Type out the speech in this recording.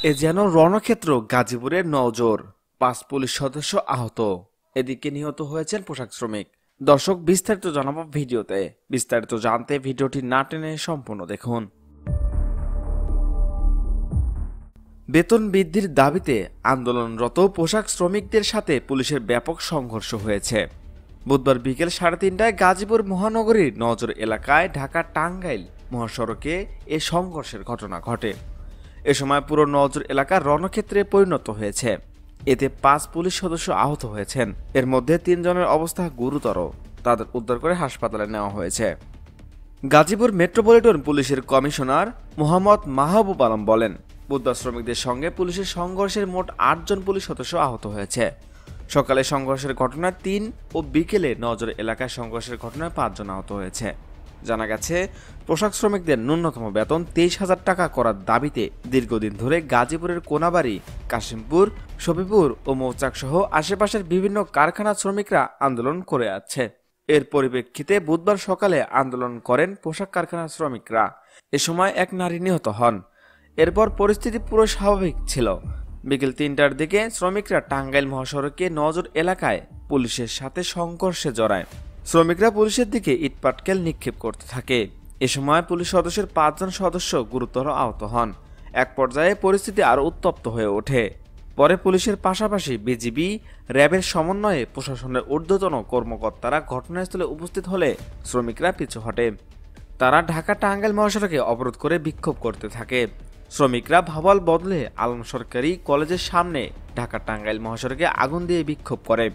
এ যেন রণক্ষেত্র। গাজীপুরের নওজোর 5 পুলিশ সদস্য আহত, এদিকে নিহত হয়েছেন পোশাক শ্রমিক। দর্শক, বিস্তারিত জানাবো ভিডিওতে। বিস্তারিত জানতে ভিডিওটি না টেনে সম্পূর্ণ দেখুন। বেতন বৃদ্ধির দাবিতে আন্দোলনরত পোশাক শ্রমিকদের সাথে পুলিশের ব্যাপক সংঘর্ষ হয়েছে। বুধবার বিকেল 3:30টায় গাজীপুর মহানগরীর নওজোর এলাকায় ঢাকা টাঙ্গাইল মহাসড়কে এ সংঘর্ষের ঘটনা ঘটে। এ সময় পুরো নওজোর এলাকা রণক্ষেত্রে পরিণত হয়েছে। এতে 5 পুলিশ সদস্য আহত হয়েছেন। এর মধ্যে 3 জনের অবস্থা গুরুতর, তাদের উদ্ধার করে হাসপাতালে নেওয়া হয়েছে। গাজীপুর মেট্রোপলিটন পুলিশের কমিশনার মোহাম্মদ মাহবুব আলম বলেন, বুধবার শ্রমিকদের সঙ্গে পুলিশের সংঘর্ষের মোট 8 জন পুলিশ সদস্য আহত হয়েছে। সকালে সংঘর্ষের ঘটনায় 3 ও বিকেলে নওজোর এলাকায় সংঘর্ষের ঘটনায় 5 জন আহত হয়েছে। জানা গেছে, পোশাক শ্রমিকদের ন্যূনতম বেতন 23,000 টাকা করার দাবিতে দীর্ঘদিন ধরে গাজীপুরের কোনাবাড়ি, কাশিমপুর, শফিপুর ও মৌচাক সহ আশেপাশের বিভিন্ন কারখানার শ্রমিকরা আন্দোলন করে আসছে। এর পরিপ্রেক্ষিতে বুধবার সকালে আন্দোলন করেন পোশাক কারখানার শ্রমিকরা। এ সময় এক নারী নিহত হন। এরপর পরিস্থিতি পুরো স্বাভাবিক ছিল। বিকেল 3টার দিকে শ্রমিকরা টাঙ্গাইল মহাসড়কে নওজোর এলাকায় পুলিশের সাথে সংঘর্ষে জড়ায়। শ্রমিকরা পুলিশের দিকে ইটপাটকেল নিক্ষেপ করতে থাকে। এ সময় পুলিশ সদস্যের 5 জন সদস্য গুরুতর আহত হন। এক পর্যায়ে পরিস্থিতি আরও উত্তপ্ত হয়ে ওঠে। পরে পুলিশের পাশাপাশি বিজিবি, র্যাবের সমন্বয়ে প্রশাসনের ঊর্ধ্বতন কর্মকর্তারা ঘটনাস্থলে উপস্থিত হলে শ্রমিকরা পিছু হটে। তারা ঢাকা টাঙ্গাইল মহাসড়কে অবরোধ করে বিক্ষোভ করতে থাকে। শ্রমিকরা ভাওয়াল বদলে আলম সরকারি কলেজের সামনে ঢাকা টাঙ্গাইল মহাসড়কে আগুন দিয়ে বিক্ষোভ করে।